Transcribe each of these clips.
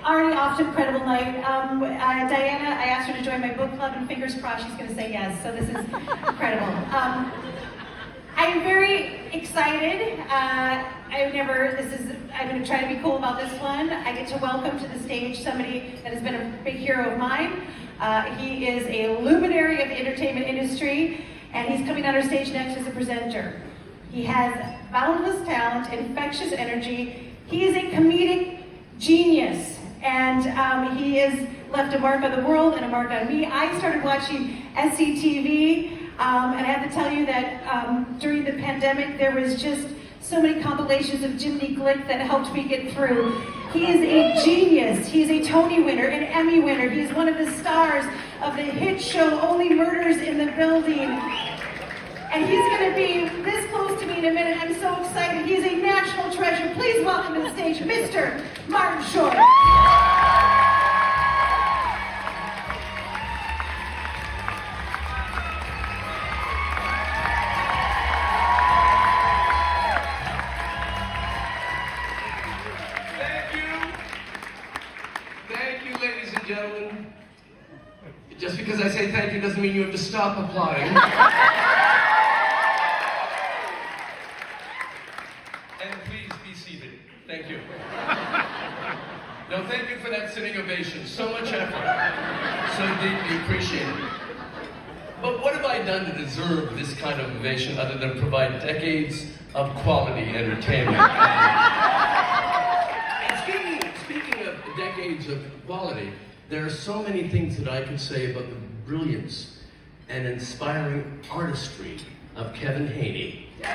already off to an incredible night. Diana, I asked her to join my book club, and fingers crossed she's going to say yes, so this is incredible. I'm very excited. I'm going to try to be cool about this one. I get to welcome to the stage somebody that has been a big hero of mine. He is a luminary of the entertainment industry, and he's coming on our stage next as a presenter. He has boundless talent, infectious energy. He is a comedic genius, and he has left a mark on the world and a mark on me. I started watching SCTV, and I have to tell you that during the pandemic, there was just so many compilations of Jiminy Glick that helped me get through. He is a genius. He is a Tony winner, an Emmy winner. He is one of the stars of the hit show Only Murders in the Building. And he's going to be this close to me in a minute. I'm so excited. He's a national treasure. Please welcome to the stage, Mr. Martin Short. Gentlemen, just because I say thank you doesn't mean you have to stop applauding. And please be seated. Thank you. No, thank you for that sitting ovation. So much effort. So deeply appreciated. But what have I done to deserve this kind of ovation other than provide decades of quality entertainment? And speaking of decades of quality, there are so many things that I could say about the brilliance and inspiring artistry of Kevin Haney. But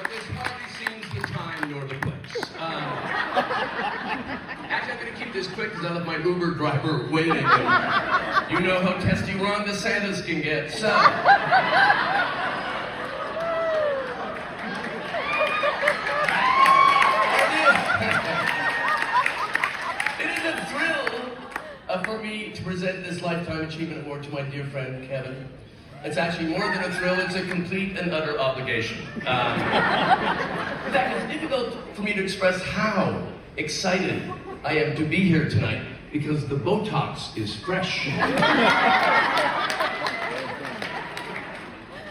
this hardly seems the time nor the place. Actually, I'm going to keep this quick because I left my Uber driver waiting. And you know how testy Ron DeSantis can get. So. For me to present this Lifetime Achievement Award to my dear friend, Kevin. It's actually more than a thrill, it's a complete and utter obligation. In fact, it's difficult for me to express how excited I am to be here tonight because the Botox is fresh.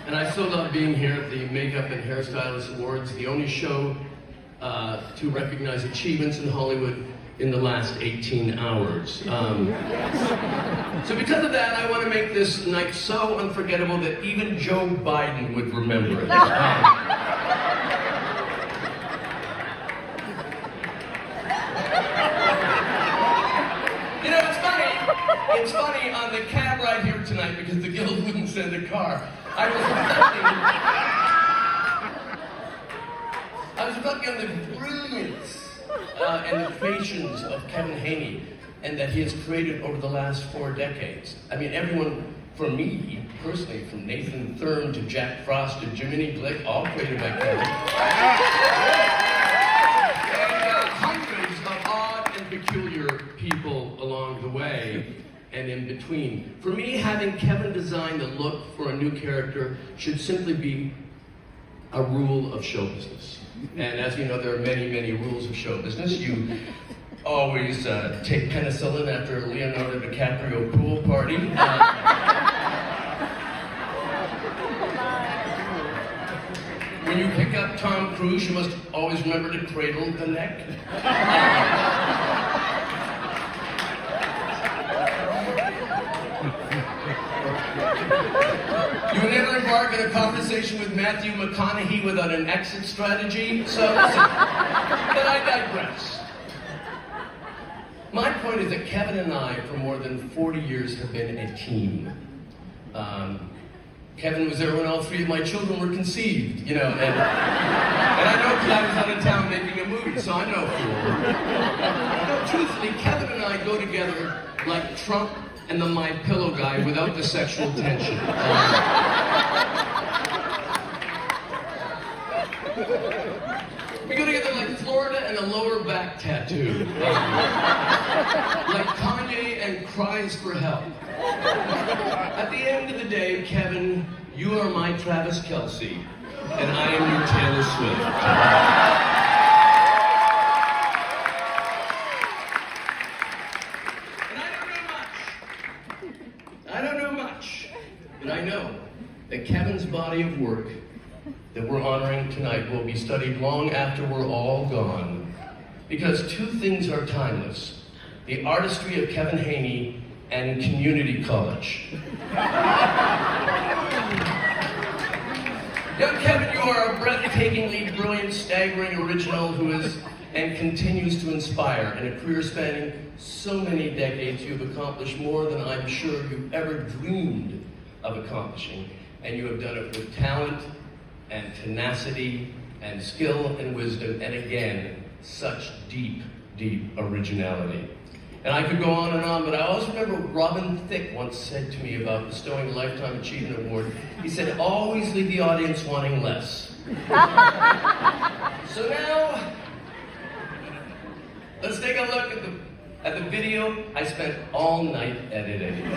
And I still love being here at the Makeup and Hairstylist Awards, the only show to recognize achievements in Hollywood in the last 18 hours. So because of that, I want to make this night so unforgettable that even Joe Biden would remember it. You know, it's funny on the cab ride here tonight because the Guild wouldn't send a car. I was reflecting on the brilliance and the creations of Kevin Haney and that he has created over the last 4 decades. I mean, everyone, for me, personally, from Nathan Thurm to Jack Frost to Jiminy Glick, all created by Kevin. And hundreds of odd and peculiar people along the way and in between. For me, having Kevin design the look for a new character should simply be a rule of show business. And as you know, there are many, many rules of show business. You always take penicillin after a Leonardo DiCaprio pool party. When you pick up Tom Cruise, you must always remember to cradle the neck. You would never embark on a conversation with Matthew McConaughey without an exit strategy, so listen, but I digress. My point is that Kevin and I, for more than 40 years, have been a team. Kevin was there when all 3 of my children were conceived, you know, and I know because I was out of town making a movie, so I'm no fool. No, truthfully, Kevin and I go together like Trump and the My Pillow guy without the sexual tension. We go together like Florida and a lower back tattoo. Like Kanye and cries for help. At the end of the day, Kevin, you are my Travis Kelce, and I am your Taylor Swift. with. I don't know much, but I know that Kevin's body of work that we're honoring tonight will be studied long after we're all gone. Because two things are timeless: the artistry of Kevin Haney and community college. Young Kevin, you are a breathtakingly brilliant, staggering original who is and continues to inspire. In a career spanning so many decades, you've accomplished more than I'm sure you ever dreamed of accomplishing. And you have done it with talent and tenacity and skill and wisdom, and again, such deep, deep originality. And I could go on, but I always remember what Robin Thicke once said to me about bestowing a Lifetime Achievement Award. He said, always leave the audience wanting less. So now, let's take a look at the video I spent all night editing.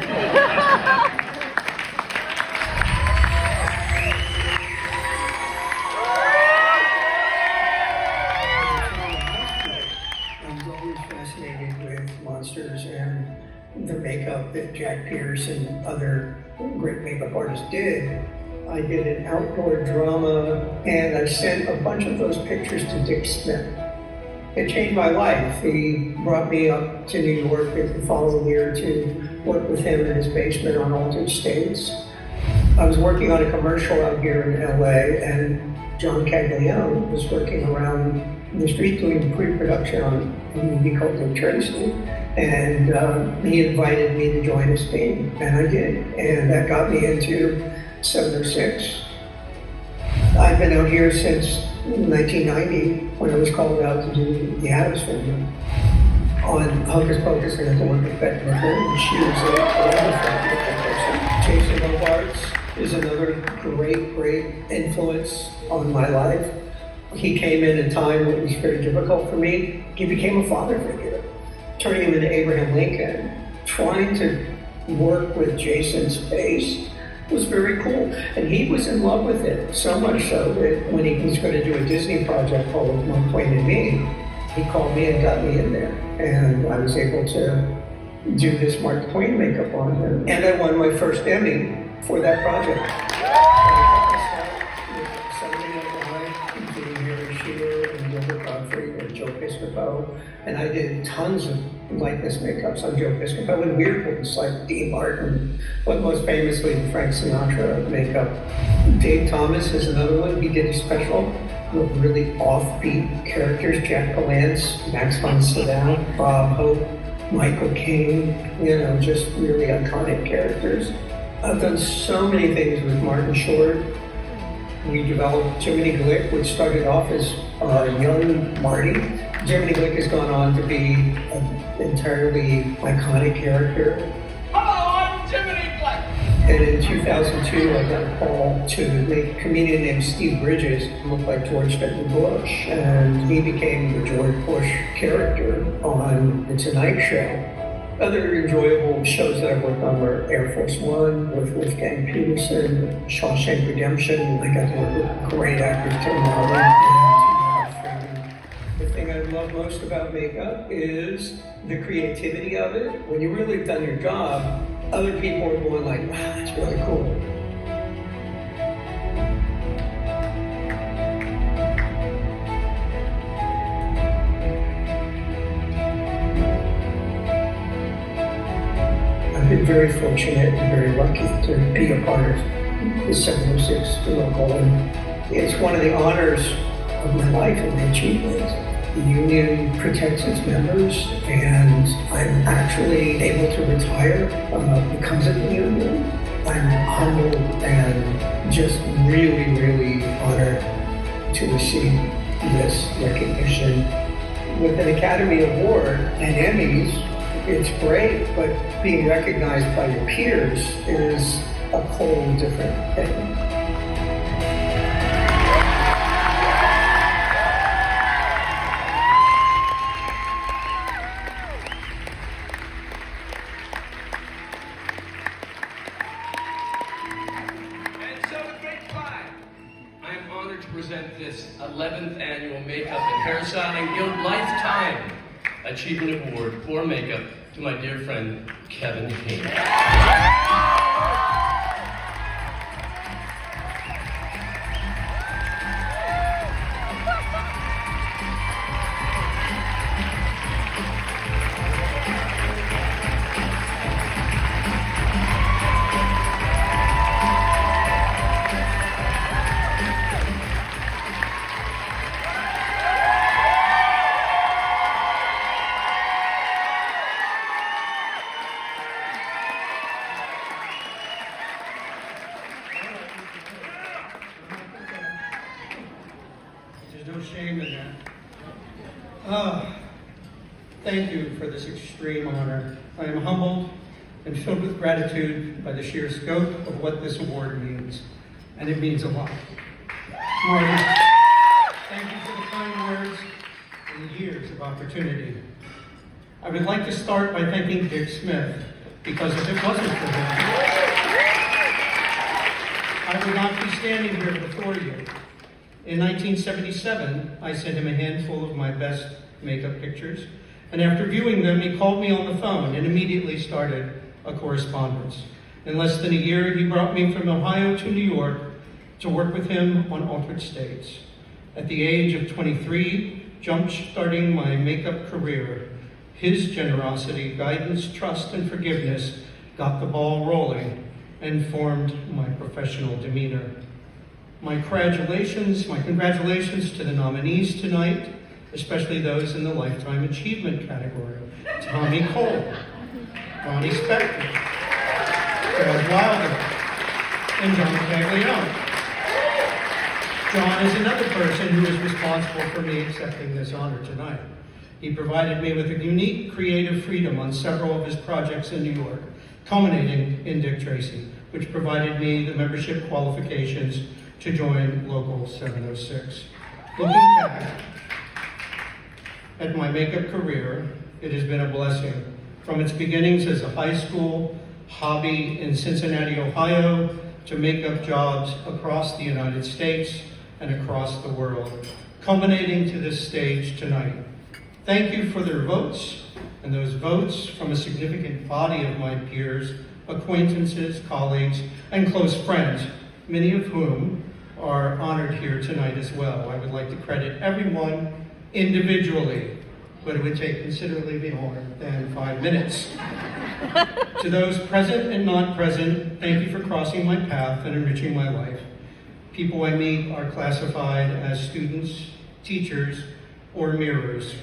Monsters and the makeup that Jack Pierce and other great makeup artists did. I did an outdoor drama, and I sent a bunch of those pictures to Dick Smith. It changed my life. He brought me up to New York the following year to work with him in his basement on Altered States. I was working on a commercial out here in LA, and John Caglione was working around the street doing pre-production on a movie called Dick Tracy, and he invited me to join his team, and I did, and that got me into 706. I've been out here since 1990 when I was called out to do the Addams Family on Hocus Pocus, and I had to work with Bette Midler, and she was a wonderful person. Jason Robards is another great influence on my life. He came in a time that was very difficult for me. He became a father figure, turning him into Abraham Lincoln. Trying to work with Jason's face was very cool, and he was in love with it, so much so that when he was going to do a Disney project called Mark Twain and Me, he called me and got me in there, and I was able to do this Mark Twain makeup on him, and I won my first Emmy for that project. And I did tons of likeness makeups on Joe Piscopo and weird ones like Dean Martin, but most famously the Frank Sinatra makeup. Dave Thomas is another one. He did a special with really offbeat characters: Jack Palance, Max von Sydow, Bob Hope, Michael Caine, just really iconic characters. I've done so many things with Martin Short. We developed Jiminy Glick, which started off as young Marty. Jiminy Glick has gone on to be an entirely iconic character. Hello, I'm Jiminy Glick! And in 2002, I got a call to make a comedian named Steve Bridges look like George W. Bush. And he became the George Bush character on The Tonight Show. Other enjoyable shows that I've worked on were Air Force One with Wolfgang Peterson, Shawshank Redemption. I got to work with great actor Tim Allen. The thing I love most about makeup is the creativity of it. When you really have done your job, other people are going like, wow, that's really cool. I've been very fortunate and very lucky to be a part of the 706 local, and it's one of the honors of my life and my achievements. The union protects its members, and I'm actually able to retire because of the union. I'm humbled and just really honored to receive this recognition. With an Academy Award and Emmys, it's great, but being recognized by your peers is a whole different thing. present this 11th annual Makeup and Hairstyling Guild Lifetime Achievement Award for makeup to my dear friend, Kevin Haney. There's no shame in that. Thank you for this extreme honor. I am humbled and filled with gratitude by the sheer scope of what this award means, and it means a lot. Marty, thank you for the kind words and the years of opportunity. I would like to start by thanking Dick Smith, because if it wasn't for him, I would not be standing here before you. In 1977, I sent him a handful of my best makeup pictures, and after viewing them, he called me on the phone and immediately started a correspondence. In less than a year, he brought me from Ohio to New York to work with him on Altered States. At the age of 23, jump-starting my makeup career, his generosity, guidance, trust, and forgiveness got the ball rolling and formed my professional demeanor. My congratulations to the nominees tonight, especially those in the Lifetime Achievement category. Tommy Cole, Ronnie Spector, George Wilder, and John Caglione. John is another person who is responsible for me accepting this honor tonight. He provided me with a unique creative freedom on several of his projects in New York, culminating in Dick Tracy, which provided me the membership qualifications to join Local 706. Looking back at my makeup career, it has been a blessing. From its beginnings as a high school hobby in Cincinnati, Ohio, to makeup jobs across the United States and across the world, culminating to this stage tonight. Thank you for their votes, and those votes from a significant body of my peers, acquaintances, colleagues, and close friends, many of whom are honored here tonight as well. I would like to credit everyone individually, but it would take considerably more than 5 minutes. To those present and not present, thank you for crossing my path and enriching my life. People I meet are classified as students, teachers, or mirrors.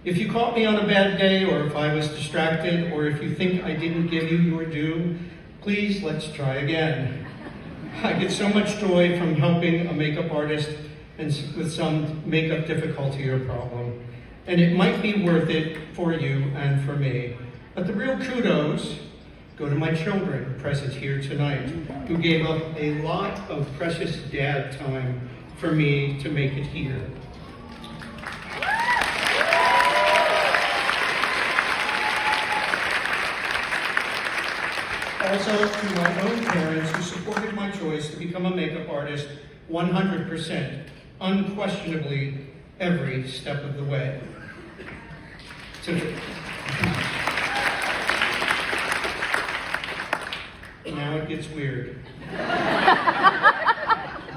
If you caught me on a bad day, or if I was distracted, or if you think I didn't give you your due, please let's try again. I get so much joy from helping a makeup artist and with some makeup difficulty or problem. And it might be worth it for you and for me. But the real kudos go to my children present here tonight, who gave up a lot of precious dad time for me to make it here. Also to my own parents who supported my choice to become a makeup artist 100%, unquestionably, every step of the way. Now it gets weird. The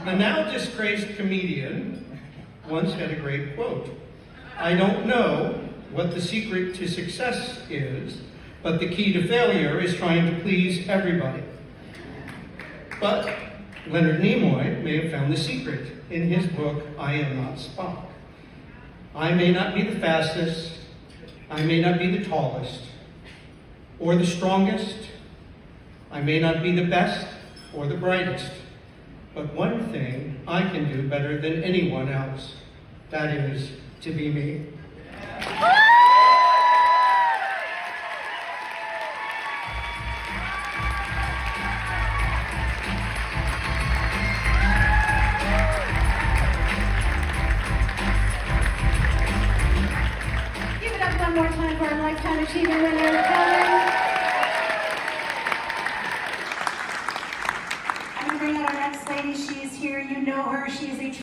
now disgraced comedian once had a great quote. I don't know what the secret to success is, but the key to failure is trying to please everybody. But Leonard Nimoy may have found the secret in his book, I Am Not Spock. I may not be the fastest, I may not be the tallest, or the strongest, I may not be the best or the brightest, but one thing I can do better than anyone else, that is to be me. Give it up one more time for our Lifetime Achievement winner, Helen. I'm going to bring out our next lady. She is here. You know her. She is a